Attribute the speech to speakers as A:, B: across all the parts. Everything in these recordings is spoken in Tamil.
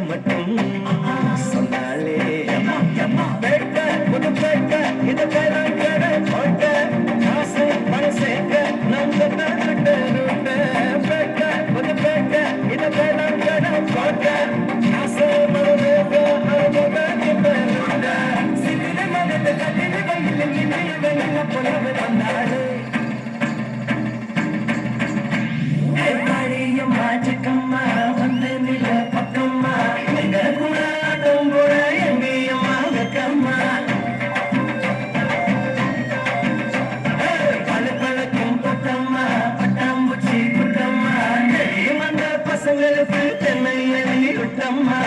A: மட்டும் சொன்னாலே பேட்ட புது பேட்ட இது பேராங்கட போட்ட காசு பணம் சேர்க்க நம்ம கிட்ட ரூட்ட பேட்ட புது பேட்ட இது பேராங்கட போட்ட காசு பணம் சேர்க்க நம்ம கிட்ட ரூட்ட சிறிது மனது கட்டிடு வயலில் இணைய வெள்ள புலவு வந்தாளே மாஜிக்கம்மா வந்து நில பக்கம்மா எங்க கூட ஆட்டம் கூட எங்கேயம்மா வெக்கம்மா பழப்பழக்கம் பக்கம்மா பட்டாம்பூச்சி குட்டம்மா தெரியும் அந்த பசங்களுக்கு தென்னை எழுதி விட்டம்மா.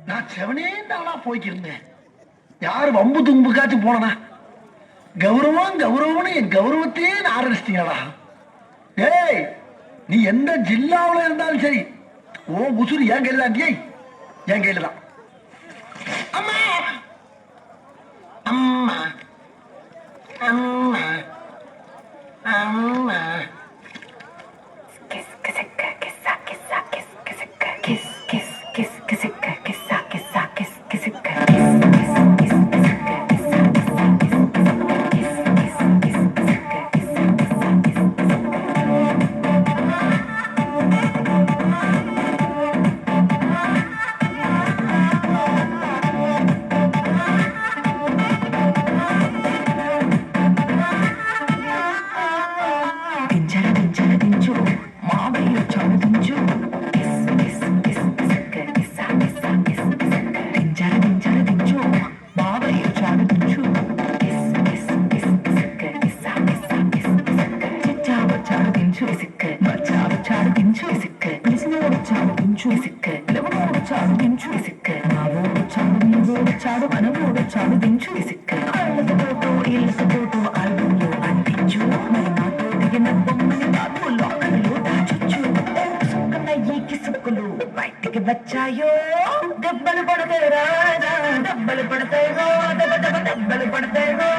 A: நான் செவனே நாளா போய்க்கிருந்தேன். யாரு வம்பு தும்புக்காச்சும் போனா கௌரவம் கௌரவம்னு என் கௌரவத்தையே ஆரம்பிச்சிட்டீங்களா? ஏய், நீ எந்த ஜில்லாவில் இருந்தாலும் சரி ஓ உசுறு என் கையில தான். என் கையில தான். அம்மா அம்மா அம்மா அம்மா बच्चायो डब्बल पड़ते राजा डब्बल पड़ते हो डब डब डब्बल पड़ते हो